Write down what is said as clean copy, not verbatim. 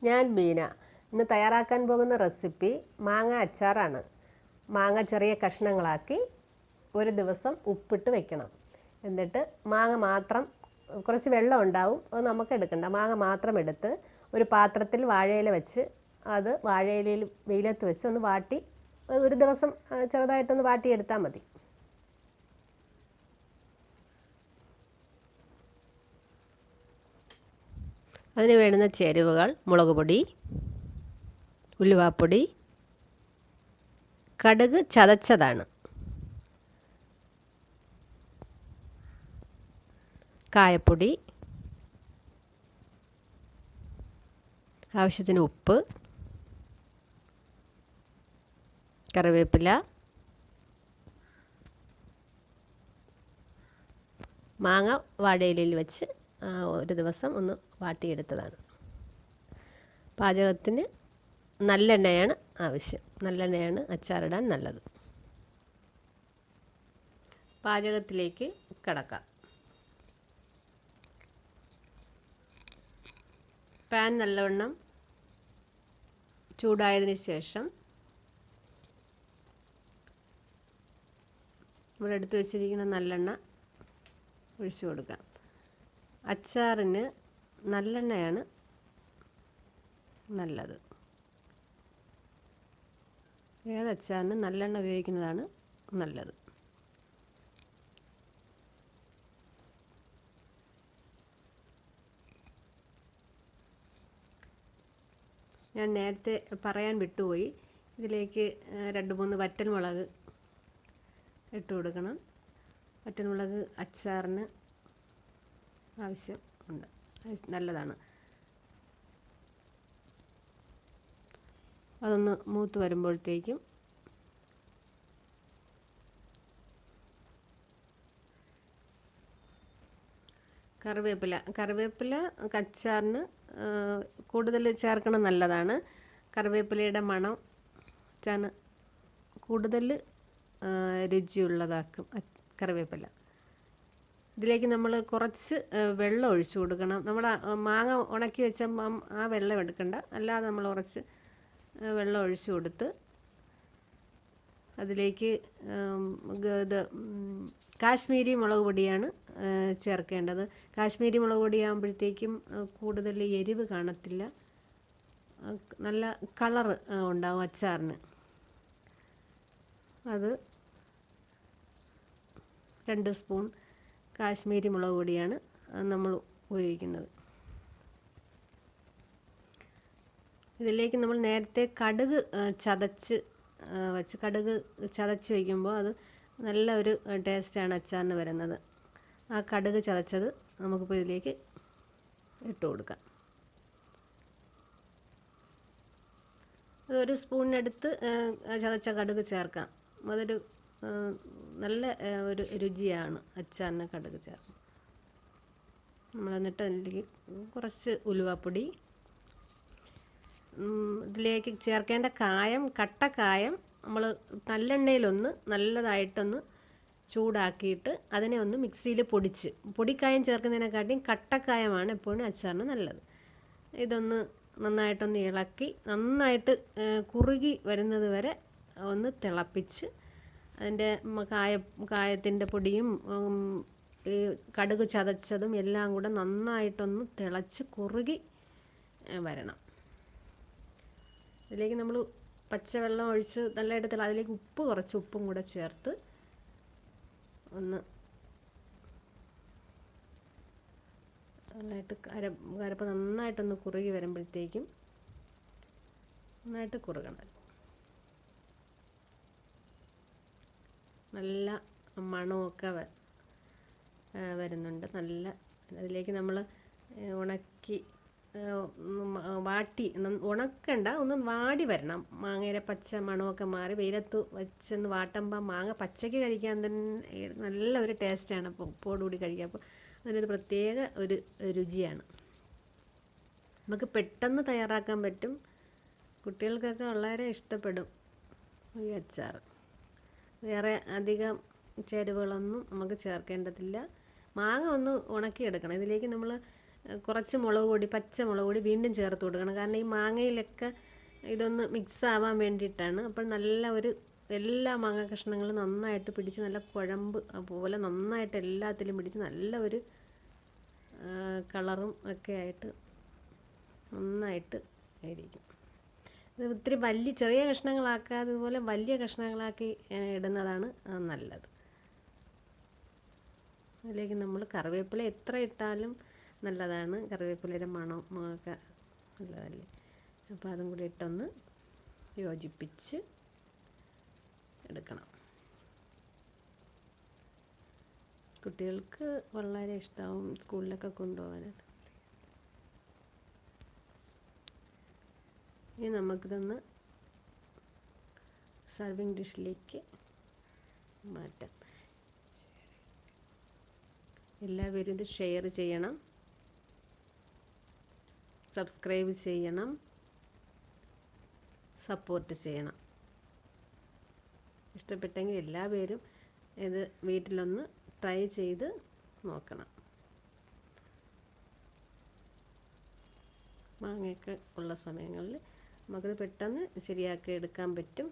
ഞാൻ ബീന. ഇന്ന് തയ്യാറാക്കാൻ പോകുന്ന റെസിപ്പി മാങ്ങ അച്ചാറാണ്. മാങ്ങ ചെറിയ കഷ്ണങ്ങളാക്കി ഒരു ദിവസം ഉപ്പിട്ട് വെക്കണം. എന്നിട്ട് മാങ്ങ മാത്രം, കുറച്ച് വെള്ളം ഉണ്ടാവും, അത് നമുക്ക് എടുക്കണ്ട. മാങ്ങ മാത്രം എടുത്ത് ഒരു പാത്രത്തിൽ വാഴയില വെച്ച് അത് വാഴയിലയിൽ വെയിലത്ത് വെച്ച് ഒന്ന് വാട്ടി ഒരു ദിവസം ചെറുതായിട്ടൊന്ന് വാട്ടിയെടുത്താൽ മതി. അതിന് വേണ്ടുന്ന ചേരുവകൾ: മുളക് പൊടി, ഉലുവാപ്പൊടി, കടുക് ചതച്ചതാണ്, കായപ്പൊടി, ആവശ്യത്തിന് ഉപ്പ്, കറിവേപ്പില, മാങ്ങ വാഴയിലയിൽ വെച്ച് ഒരു ദിവസം ഒന്ന് വാട്ടിയെടുത്തതാണ്. പാചകത്തിന് നല്ലെണ്ണയാണ് ആവശ്യം. നല്ലെണ്ണയാണ് അച്ചാറിടാൻ നല്ലത്. പാചകത്തിലേക്ക് കടക്കാം. പാൻ നല്ലവണ്ണം ചൂടായതിന് ശേഷം നമ്മൾ എടുത്തു വെച്ചിരിക്കുന്ന നല്ലെണ്ണ ഒഴിച്ചു കൊടുക്കാം. അച്ചാറിന് നല്ലെണ്ണയാണ് നല്ലത്. ഏതച്ചാറിന് നല്ലെണ്ണ ഉപയോഗിക്കുന്നതാണ് നല്ലത്. ഞാൻ നേരത്തെ പറയാൻ വിട്ടുപോയി, ഇതിലേക്ക് 2-3 വറ്റൽമുളക് ഇട്ട് കൊടുക്കണം. വറ്റൽമുളക് അച്ചാറിന് ആവശ്യം ഉണ്ട്, നല്ലതാണ്. അതൊന്ന് മൂത്ത് വരുമ്പോഴത്തേക്കും കറിവേപ്പില അച്ചാറിന് കൂടുതൽ ചേർക്കണം, നല്ലതാണ്. കറിവേപ്പിലയുടെ മണം അച്ചാറിന് കൂടുതൽ രുചിയുള്ളതാക്കും കറിവേപ്പില. ഇതിലേക്ക് നമ്മൾ കുറച്ച് വെള്ളം ഒഴിച്ചു കൊടുക്കണം. നമ്മൾ മാങ്ങ ഉണക്കി വെച്ച ആ വെള്ളം എടുക്കണ്ട, അല്ലാതെ നമ്മൾ കുറച്ച് വെള്ളം ഒഴിച്ചു കൊടുത്ത് അതിലേക്ക് കാശ്മീരി മുളക് പൊടിയാണ് ചേർക്കേണ്ടത്. കാശ്മീരി മുളക് പൊടിയാകുമ്പോഴത്തേക്കും കൂടുതൽ എരിവ് കാണത്തില്ല, നല്ല കളറ് ഉണ്ടാവും അച്ചാറിന്. അത് 2 സ്പൂൺ കാശ്മീരി മുളക് പൊടിയാണ് നമ്മൾ ഉപയോഗിക്കുന്നത്. ഇതിലേക്ക് നമ്മൾ നേരത്തെ കടുക് ചതച്ച് വയ്ക്കുമ്പോൾ അത് നല്ല ഒരു ടേസ്റ്റാണ് അച്ചാറിന് വരുന്നത്. ആ കടുക് ചതച്ചത് നമുക്കിപ്പോൾ ഇതിലേക്ക് ഇട്ട് കൊടുക്കാം. അതൊരു സ്പൂണിനടുത്ത് ചതച്ച കടുക് ചേർക്കാം. അതൊരു നല്ല ഒരു രുചിയാണ് അച്ചാറിന് കടുക് ചേർക്കും. നമ്മൾ എന്നിട്ട് അതിലേക്ക് കുറച്ച് ഉലുവാപ്പൊടി, ഇതിലേക്ക് ചേർക്കേണ്ട കായം, കട്ടക്കായം നമ്മൾ നല്ലെണ്ണയിലൊന്ന് നല്ലതായിട്ടൊന്ന് ചൂടാക്കിയിട്ട് അതിനെ ഒന്ന് മിക്സിയിൽ പൊടിക്കായം ചേർക്കുന്നതിനെക്കാട്ടിയും കട്ടക്കായമാണ് എപ്പോഴും അച്ചാറിന് നല്ലത്. ഇതൊന്ന് നന്നായിട്ടൊന്ന് ഇളക്കി നന്നായിട്ട് കുറുകി വരുന്നത് വരെ ഒന്ന് തിളപ്പിച്ച് അതിൻ്റെ കായത്തിൻ്റെ പൊടിയും ഈ കടുക് ചതച്ചതും എല്ലാം കൂടെ നന്നായിട്ടൊന്ന് തിളച്ച് കുറുകി വരണം. ഇതിലേക്ക് നമ്മൾ പച്ചവെള്ളം ഒഴിച്ച് നല്ലതായിട്ട് അതിലേക്ക് കുറച്ച് ഉപ്പും കൂടെ ചേർത്ത് ഒന്ന് നന്നായിട്ട് അരപ്പ് നന്നായിട്ടൊന്ന് കുറുകി വരുമ്പോഴത്തേക്കും നന്നായിട്ട് കുറുകണം. നല്ല മണമൊക്കെ വരുന്നുണ്ട്. നല്ല അതിലേക്ക് നമ്മൾ വാട്ടി ഉണക്കണ്ട, ഒന്ന് വാടി വരണം. മാങ്ങയുടെ പച്ച മണമൊക്കെ മാറി വെയിലത്ത് വെച്ചൊന്ന് വാട്ടുമ്പോൾ മാങ്ങ പച്ചയ്ക്ക് കഴിക്കാൻ തന്നെ നല്ല ഒരു ടേസ്റ്റാണ്. അപ്പോൾ ഉപ്പോടുകൂടി കഴിക്കാം. അപ്പോൾ അതിനൊരു പ്രത്യേക ഒരു രുചിയാണ്. നമുക്ക് പെട്ടെന്ന് തയ്യാറാക്കാൻ പറ്റും. കുട്ടികൾക്കൊക്കെ വളരെ ഇഷ്ടപ്പെടും ഈ അച്ചാർ. വേറെ അധികം ചേരുവകളൊന്നും നമുക്ക് ചേർക്കേണ്ടതില്ല. മാങ്ങ ഒന്ന് ഉണക്കിയെടുക്കണം. ഇതിലേക്ക് നമ്മൾ കുറച്ച് മുളക് പൊടി, പച്ചമുളക് പൊടി വീണ്ടും ചേർത്ത് കൊടുക്കണം. കാരണം ഈ മാങ്ങയിലൊക്കെ ഇതൊന്ന് മിക്സ് ആവാൻ വേണ്ടിയിട്ടാണ്. അപ്പോൾ നല്ല ഒരു എല്ലാ മാങ്ങ കഷ്ണങ്ങളും നന്നായിട്ട് പിടിച്ച് നല്ല കുഴമ്പ് പോലെ നന്നായിട്ട് എല്ലാത്തിലും പിടിച്ച് നല്ല ഒരു കളറും ഒക്കെ ആയിട്ട് നന്നായിട്ട് ഇരിക്കും. ഇത് ഒത്തിരി ചെറിയ കഷ്ണങ്ങളാക്കാതെ ഇതുപോലെ വലിയ കഷ്ണങ്ങളാക്കി ഇടുന്നതാണ് നല്ലത്. അതിലേക്ക് നമ്മൾ കറിവേപ്പില എത്ര ഇട്ടാലും നല്ലതാണ്. കറിവേപ്പിലയുടെ മണം ഒക്കെ നല്ലതല്ലേ. അപ്പോൾ അതും കൂടി ഇട്ടൊന്ന് യോജിപ്പിച്ച് എടുക്കണം. കുട്ടികൾക്ക് വളരെ ഇഷ്ടമാവും സ്കൂളിലൊക്കെ കൊണ്ടുപോകാനായിട്ട്. ഇനി നമുക്കിതൊന്ന് സർവിങ് ഡിഷിലേക്ക് മാറ്റാം. എല്ലാവരും ഇത് ഷെയർ ചെയ്യണം, സബ്സ്ക്രൈബ് ചെയ്യണം, സപ്പോർട്ട് ചെയ്യണം. ഇഷ്ടപ്പെട്ടെങ്കിൽ എല്ലാവരും ഇത് വീട്ടിലൊന്ന് ട്രൈ ചെയ്ത് നോക്കണം. മാങ്ങയൊക്കെ ഉള്ള സമയങ്ങളിൽ നമുക്കത് പെട്ടെന്ന് ശരിയാക്കി എടുക്കാൻ പറ്റും.